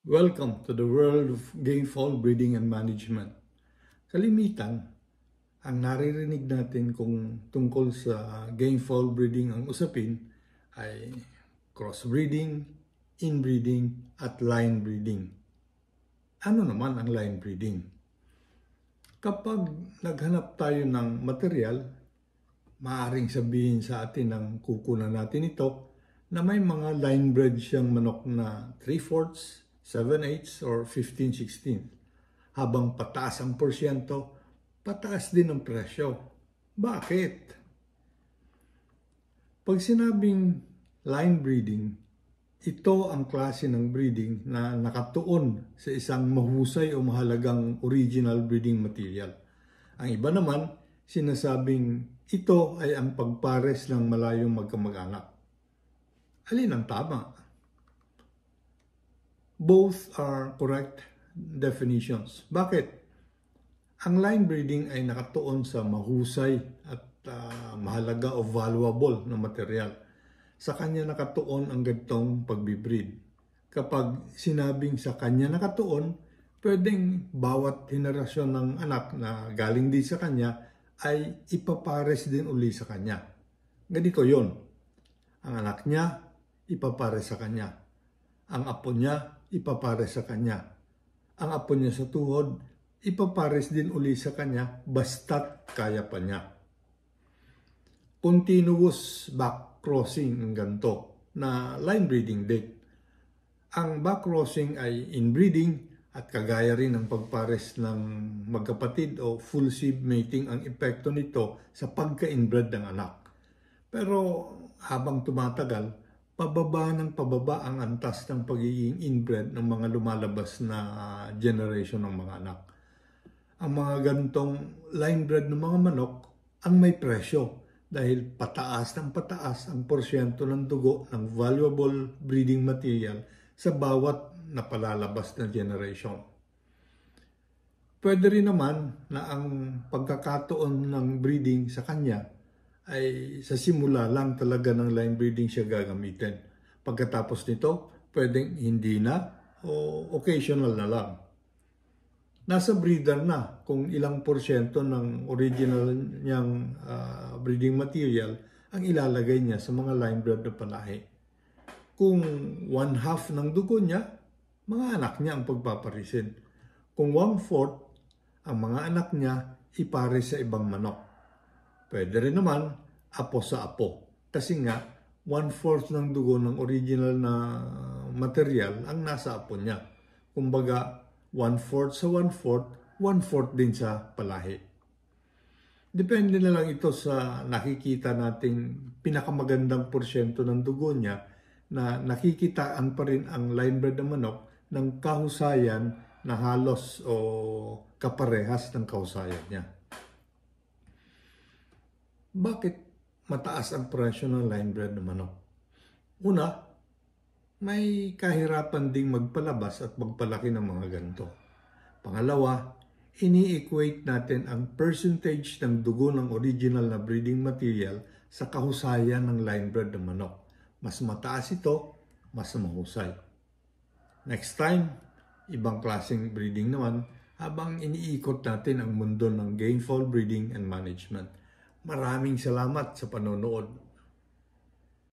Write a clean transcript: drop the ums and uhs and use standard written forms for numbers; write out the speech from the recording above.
Welcome to the world of gainful breeding and management. Kalimitan, ang naririnig natin kung tungkol sa gainful breeding ang usapin ay crossbreeding, inbreeding, at line breeding. Ano naman ang line breeding? Kapag naghanap tayo ng material, maaaring sabihin sa atin ng kukunan natin ito na may mga line bred siyang manok na 3/4, 7/8 or 15/16. Habang pataas ang porsyento, pataas din ang presyo. Bakit? Pag sinabing line breeding, ito ang klase ng breeding na nakatuon sa isang mahusay o mahalagang original breeding material. Ang iba naman, sinasabing ito ay ang pagpares ng malayong magkamag-anak. Alin ang tama? Both are correct definitions. Bakit? Ang line breeding ay nakatuon sa mahusay at mahalaga o valuable na material. Sa kanya nakatuon ang ganitong pagbibreed. Kapag sinabing sa kanya nakatuon, pwedeng bawat henerasyon ng anak na galing din sa kanya ay ipapares din uli sa kanya. Ganito yon. Ang anak niya, ipapares sa kanya. Ang apo niya, ipapares sa kanya. Ang apo niya sa tuhod, ipapares din uli sa kanya basta't kaya pa niya. Continuous backcrossing ang ganito na line breeding din. Ang backcrossing ay inbreeding at kagaya rin ng pagpares ng magkapatid o full sib mating ang epekto nito sa pagka-inbred ng anak. Pero habang tumatagal, pababa ng pababa ang antas ng pagiging inbred ng mga lumalabas na generation ng mga anak. Ang mga ganitong line bred ng mga manok ang may presyo dahil pataas ng pataas ang porsyento ng dugo ng valuable breeding material sa bawat napalalabas na generation. Pwede rin naman na ang pagkakataon ng breeding sa kanya ay sa simula lang talaga ng line breeding siya gagamitin. Pagkatapos nito, pwedeng hindi na o occasional na lang. Nasa breeder na kung ilang porsyento ng original niyang breeding material ang ilalagay niya sa mga line bred na panahe. Kung 1/2 ng dugo niya, mga anak niya ang pagpaparisin. Kung 1/4, ang mga anak niya ipares sa ibang manok. Pwede rin naman apo sa apo. Kasi nga, 1/4 ng dugo ng original na material ang nasa apo niya. Kumbaga, 1/4 sa 1/4, 1/4 din sa palahi. Depende na lang ito sa nakikita nating pinakamagandang porsyento ng dugo niya na nakikitaan pa rin ang line bred na manok ng kahusayan na halos o kaparehas ng kahusayan niya. Bakit mataas ang presyo ng line bred na manok? Una, may kahirapan ding magpalabas at magpalaki ng mga ganito. Pangalawa, ini-equate natin ang percentage ng dugo ng original na breeding material sa kahusayan ng line bred na manok. Mas mataas ito, mas mahusay. Next time, ibang klaseng breeding naman habang iniikot natin ang mundo ng gainful breeding and management. Maraming salamat sa panonood.